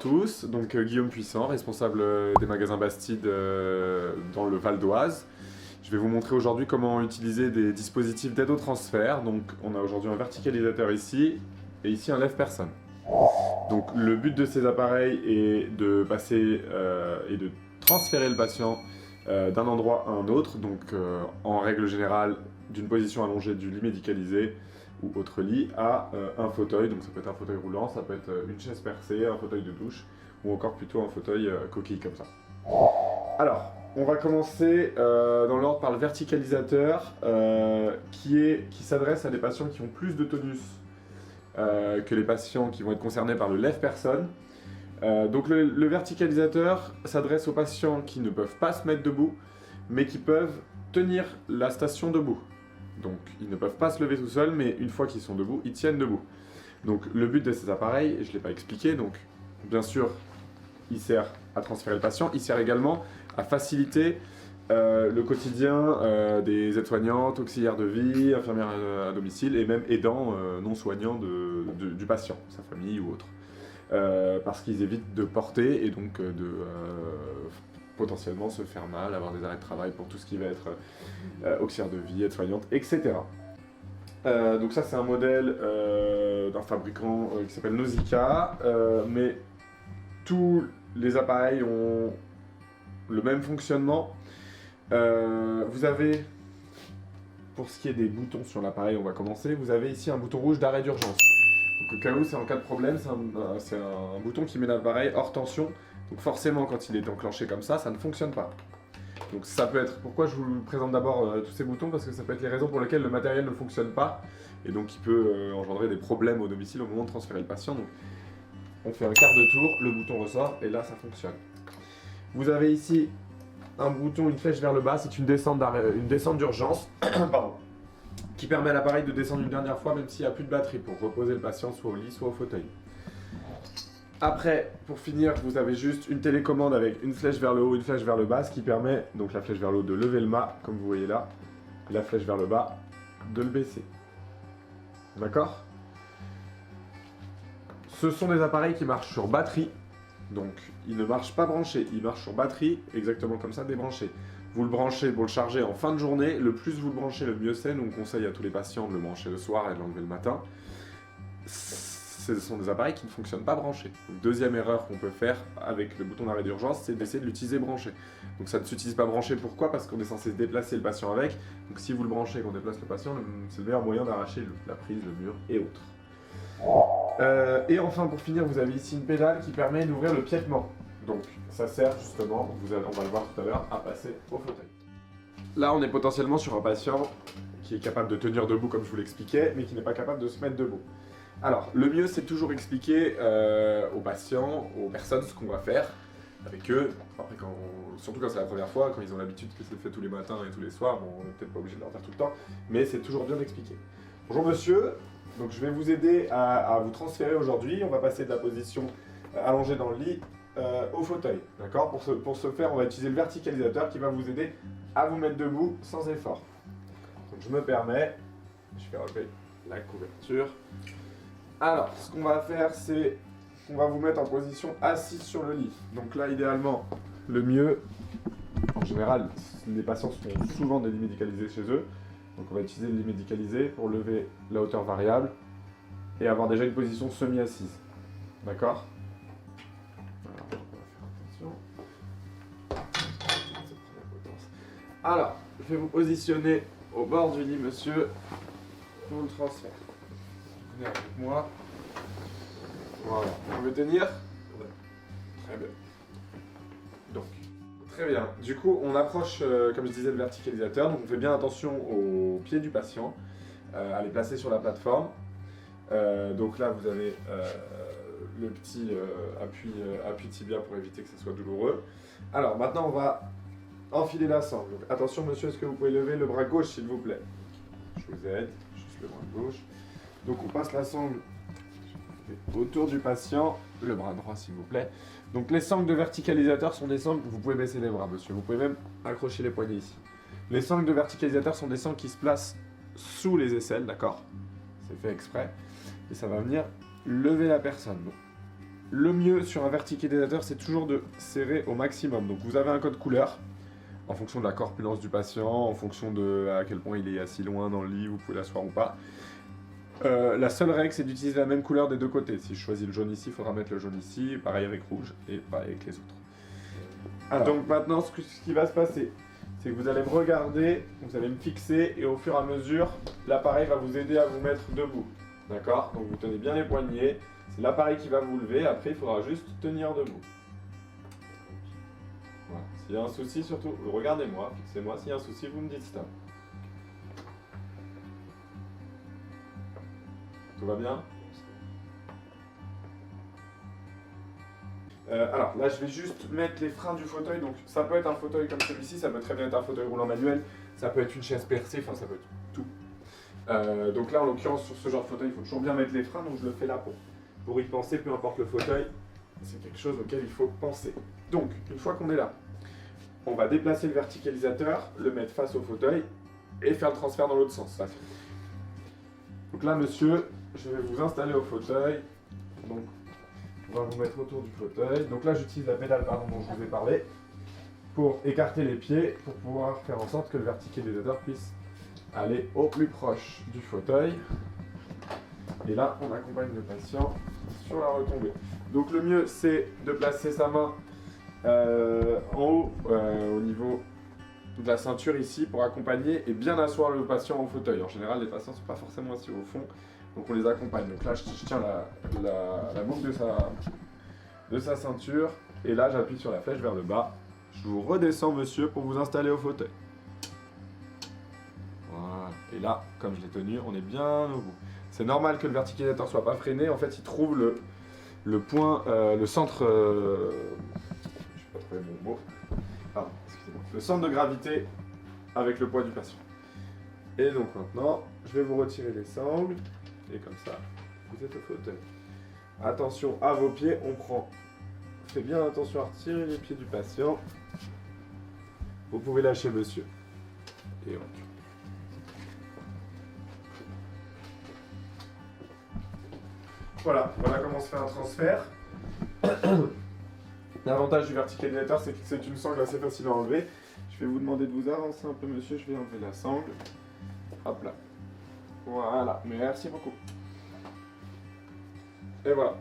tous, donc Guillaume Puissant, responsable des magasins Bastide dans le Val d'Oise. Je vais vous montrer aujourd'hui comment utiliser des dispositifs d'aide au transfert. Donc on a aujourd'hui un verticalisateur ici et ici un lève-personne. Donc le but de ces appareils est de passer et de transférer le patient d'un endroit à un autre, donc en règle générale d'une position allongée du lit médicalisé ou autre lit à un fauteuil, donc ça peut être un fauteuil roulant, ça peut être une chaise percée, un fauteuil de douche ou encore plutôt un fauteuil coquille comme ça. Alors, on va commencer dans l'ordre par le verticalisateur qui s'adresse à des patients qui ont plus de tonus que les patients qui vont être concernés par le lève-personne. Donc le verticalisateur s'adresse aux patients qui ne peuvent pas se mettre debout, mais qui peuvent tenir la station debout. Donc ils ne peuvent pas se lever tout seuls, mais une fois qu'ils sont debout, ils tiennent debout. Donc le but de ces appareils, je ne l'ai pas expliqué, donc bien sûr, il sert à transférer le patient, il sert également à faciliter le quotidien des aides-soignantes, auxiliaires de vie, infirmières à domicile et même aidants non soignants du patient, sa famille ou autre. Parce qu'ils évitent de porter et donc de potentiellement se faire mal, avoir des arrêts de travail pour tout ce qui va être auxiliaire de vie, aide-soignante, etc. Donc ça c'est un modèle d'un fabricant qui s'appelle Nausicaa, mais tous les appareils ont le même fonctionnement. Vous avez, pour ce qui est des boutons sur l'appareil, on va commencer, vous avez ici un bouton rouge d'arrêt d'urgence. Donc au cas où c'est en cas de problème, c'est un bouton qui met l'appareil hors tension. Donc forcément quand il est enclenché comme ça ne fonctionne pas. Donc ça peut être, pourquoi je vous présente d'abord tous ces boutons, parce que ça peut être les raisons pour lesquelles le matériel ne fonctionne pas et donc il peut engendrer des problèmes au domicile au moment de transférer le patient. Donc on fait un quart de tour, le bouton ressort et là ça fonctionne. Vous avez ici un bouton, une flèche vers le bas, c'est une descente d'urgence qui permet à l'appareil de descendre une dernière fois même s'il n'y a plus de batterie pour reposer le patient soit au lit soit au fauteuil. Après, pour finir, vous avez juste une télécommande avec une flèche vers le haut, une flèche vers le bas, ce qui permet, donc la flèche vers le haut, de lever le mât, comme vous voyez là, et la flèche vers le bas, de le baisser. D'accord ? Ce sont des appareils qui marchent sur batterie, donc ils ne marchent pas branchés, ils marchent sur batterie, exactement comme ça, débranché. Vous le branchez, vous le chargez en fin de journée, le plus vous le branchez, le mieux c'est. Nous on conseille à tous les patients de le brancher le soir et de l'enlever le matin. Ce sont des appareils qui ne fonctionnent pas branchés. Donc, deuxième erreur qu'on peut faire avec le bouton d'arrêt d'urgence, c'est d'essayer de l'utiliser branché. Donc ça ne s'utilise pas branché, pourquoi ? Parce qu'on est censé déplacer le patient avec. Donc si vous le branchez et qu'on déplace le patient, c'est le meilleur moyen d'arracher la prise, le mur et autres. Et enfin pour finir, vous avez ici une pédale qui permet d'ouvrir le piétement. Donc ça sert justement, on va le voir tout à l'heure, à passer au fauteuil. Là on est potentiellement sur un patient qui est capable de tenir debout comme je vous l'expliquais, mais qui n'est pas capable de se mettre debout. Alors, le mieux, c'est toujours expliquer aux patients, aux personnes, ce qu'on va faire avec eux. Après, surtout quand c'est la première fois, quand ils ont l'habitude que c'est fait tous les matins et tous les soirs, bon, on n'est peut-être pas obligé de leur faire tout le temps, mais c'est toujours bien d'expliquer. Bonjour monsieur, donc je vais vous aider à vous transférer aujourd'hui. On va passer de la position allongée dans le lit au fauteuil. D'accord ? Pour ce faire, on va utiliser le verticalisateur qui va vous aider à vous mettre debout sans effort. Donc je me permets, je vais relever la couverture. Alors, ce qu'on va faire, c'est qu'on va vous mettre en position assise sur le lit. Donc là, idéalement, le mieux, en général, les patients sont souvent des lits médicalisés chez eux. Donc on va utiliser le lit médicalisé pour lever la hauteur variable et avoir déjà une position semi-assise. D'accord ? Alors, on va faire attention. Alors, je vais vous positionner au bord du lit, monsieur, pour le transfert. Venez avec moi. Voilà. Vous pouvez tenir ? Ouais. Très bien. Donc, très bien. Du coup, on approche, comme je disais, le verticalisateur. Donc, on fait bien attention aux pieds du patient, à les placer sur la plateforme. Donc là, vous avez le petit appui tibia pour éviter que ce soit douloureux. Alors, maintenant, on va enfiler la sangle. Donc, attention, monsieur, est-ce que vous pouvez lever le bras gauche, s'il vous plaît ? Je vous aide. Juste le bras gauche. Donc on passe la sangle autour du patient, le bras droit s'il vous plaît. Donc les sangles de verticalisateur sont des sangles, vous pouvez baisser les bras monsieur, vous pouvez même accrocher les poignets ici. Les sangles de verticalisateur sont des sangles qui se placent sous les aisselles, d'accord ? C'est fait exprès. Et ça va venir lever la personne. Donc, le mieux sur un verticalisateur, c'est toujours de serrer au maximum. Donc vous avez un code couleur, en fonction de la corpulence du patient, en fonction de à quel point il est assis loin dans le lit, vous pouvez l'asseoir ou pas. La seule règle, c'est d'utiliser la même couleur des deux côtés. Si je choisis le jaune ici, il faudra mettre le jaune ici, pareil avec rouge et pareil avec les autres. Alors, donc maintenant, ce qui va se passer, c'est que vous allez me regarder, vous allez me fixer et au fur et à mesure, l'appareil va vous aider à vous mettre debout. D'accord? Donc vous tenez bien les poignets, c'est l'appareil qui va vous lever, après il faudra juste tenir debout. Voilà. S'il y a un souci, surtout, regardez-moi, fixez-moi, s'il y a un souci, vous me dites stop. Tout va bien? Alors là, je vais juste mettre les freins du fauteuil. Donc ça peut être un fauteuil comme celui-ci, ça peut très bien être un fauteuil roulant manuel, ça peut être une chaise percée, enfin ça peut être tout. Donc là, en l'occurrence, sur ce genre de fauteuil, il faut toujours bien mettre les freins, donc je le fais là pour y penser, peu importe le fauteuil, c'est quelque chose auquel il faut penser. Donc, une fois qu'on est là, on va déplacer le verticalisateur, le mettre face au fauteuil et faire le transfert dans l'autre sens. Donc là, monsieur, je vais vous installer au fauteuil. Donc, on va vous mettre autour du fauteuil. Donc là, j'utilise la pédale dont je vous ai parlé pour écarter les pieds, pour pouvoir faire en sorte que le verticalisateur puisse aller au plus proche du fauteuil. Et là, on accompagne le patient sur la retombée. Donc le mieux, c'est de placer sa main en haut, au niveau de la ceinture ici, pour accompagner et bien asseoir le patient au fauteuil. En général, les patients ne sont pas forcément assis au fond, donc on les accompagne. Donc là, je tiens la boucle de sa ceinture, et là, j'appuie sur la flèche vers le bas. Je vous redescends, monsieur, pour vous installer au fauteuil. Voilà. Et là, comme je l'ai tenu, on est bien au bout. C'est normal que le verticalisateur soit pas freiné. En fait, il trouve le point, le centre... je sais pas trouver mon mot. Pardon, excusez-moi. Le centre de gravité avec le poids du patient. Et donc maintenant, je vais vous retirer les sangles. Et comme ça, vous êtes au fauteuil. Attention à vos pieds, on prend. Faites bien attention à retirer les pieds du patient. Vous pouvez lâcher monsieur. Et on tue. Voilà comment se fait un transfert. L'avantage du verticalisateur, c'est que c'est une sangle assez facile à enlever. Je vais vous demander de vous avancer un peu, monsieur. Je vais enlever la sangle. Hop là. Voilà, merci beaucoup. Et voilà.